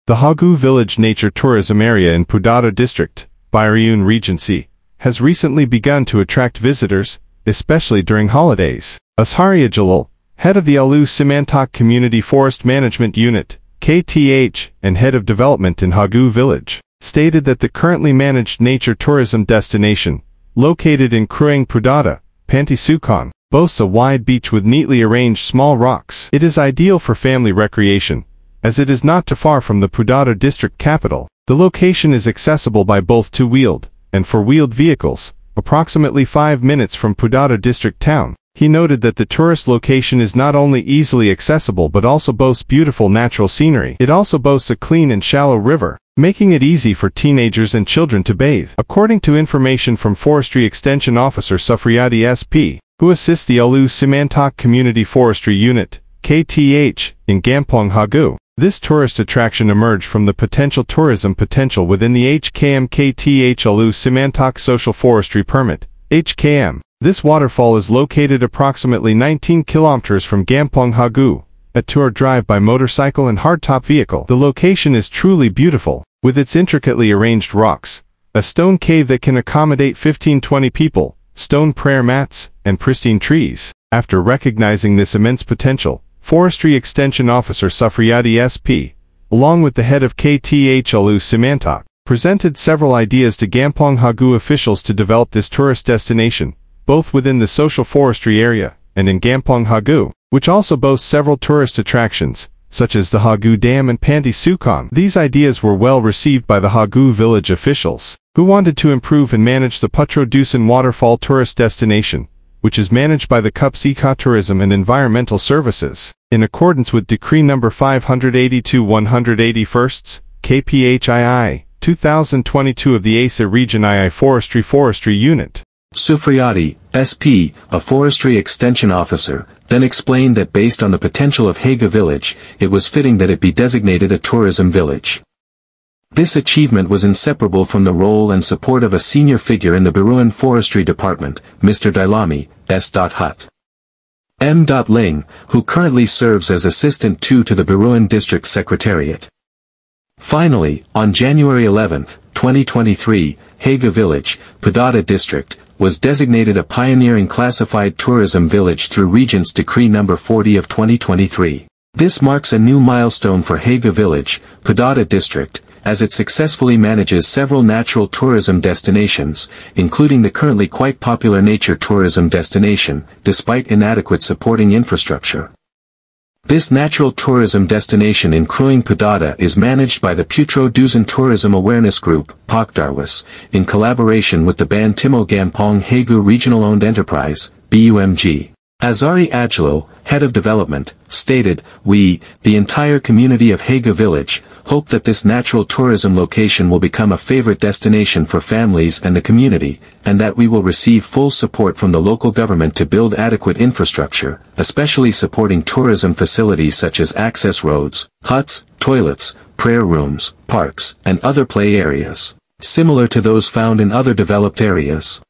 The Hagu Village Nature Tourism Area in Peudada District, Bairun Regency, has recently begun to attract visitors, especially during holidays. Azharia Jalal, head of the Alu Simantak Community Forest Management Unit, KTH, and head of development in Hagu Village, stated that the currently managed nature tourism destination, located in Krueng Peudada, Panti-Sukan, boasts a wide beach with neatly arranged small rocks. It is ideal for family recreation, as it is not too far from the Peudada district capital. The location is accessible by both two-wheeled and four-wheeled vehicles, approximately 5 minutes from Peudada district town. He noted that the tourist location is not only easily accessible but also boasts beautiful natural scenery. It also boasts a clean and shallow river, making it easy for teenagers and children to bathe. According to information from Forestry Extension Officer Sufriyadi SP, who assists the Alu Simantak Community Forestry Unit, KTH, in Gampong Hagu, this tourist attraction emerged from the potential tourism potential within the HKM KTH Alu Simantak Social Forestry Permit, HKM. This waterfall is located approximately 19 kilometers from Gampong Hagu, a tour drive by motorcycle and hardtop vehicle. The location is truly beautiful, with its intricately arranged rocks, a stone cave that can accommodate 15-20 people, stone prayer mats, and pristine trees. After recognizing this immense potential, Forestry Extension Officer Sufriyadi SP, along with the head of KTH Alu Simantak, presented several ideas to Gampong Hagu officials to develop this tourist destination, both within the social forestry area and in Gampong Hagu, which also boasts several tourist attractions, such as the Hagu Dam and Panti-Sukan. These ideas were well received by the Hagu village officials, who wanted to improve and manage the Putro Dusun Waterfall tourist destination, which is managed by the KUPS Ecotourism and Environmental Services, in accordance with Decree No. 582/181, KPHII, 2022 of the ASA Region II Forestry Unit. Sufriyadi, SP, a forestry extension officer, then explained that based on the potential of Hagu village, it was fitting that it be designated a tourism village. This achievement was inseparable from the role and support of a senior figure in the Bairun Forestry Department, Mr. Dailami, S. Hut. M. Ling, who currently serves as Assistant 2 to the Bairun District Secretariat. Finally, on January 11, 2023, Hagu Village, Peudada District, was designated a pioneering classified tourism village through Regent's Decree No. 40 of 2023. This marks a new milestone for Hagu Village, Peudada District, as it successfully manages several natural tourism destinations, including the currently quite popular nature tourism destination, despite inadequate supporting infrastructure. This natural tourism destination in Krueng Peudada is managed by the Putro Dusun Tourism Awareness Group, POCDARWAS, in collaboration with the Bantimo Gampong Hagu Regional Owned Enterprise, BUMG. Azari Ajlo, head of development, stated, "We, the entire community of Hagu Village, hope that this natural tourism location will become a favorite destination for families and the community, and that we will receive full support from the local government to build adequate infrastructure, especially supporting tourism facilities such as access roads, huts, toilets, prayer rooms, parks, and other play areas, similar to those found in other developed areas."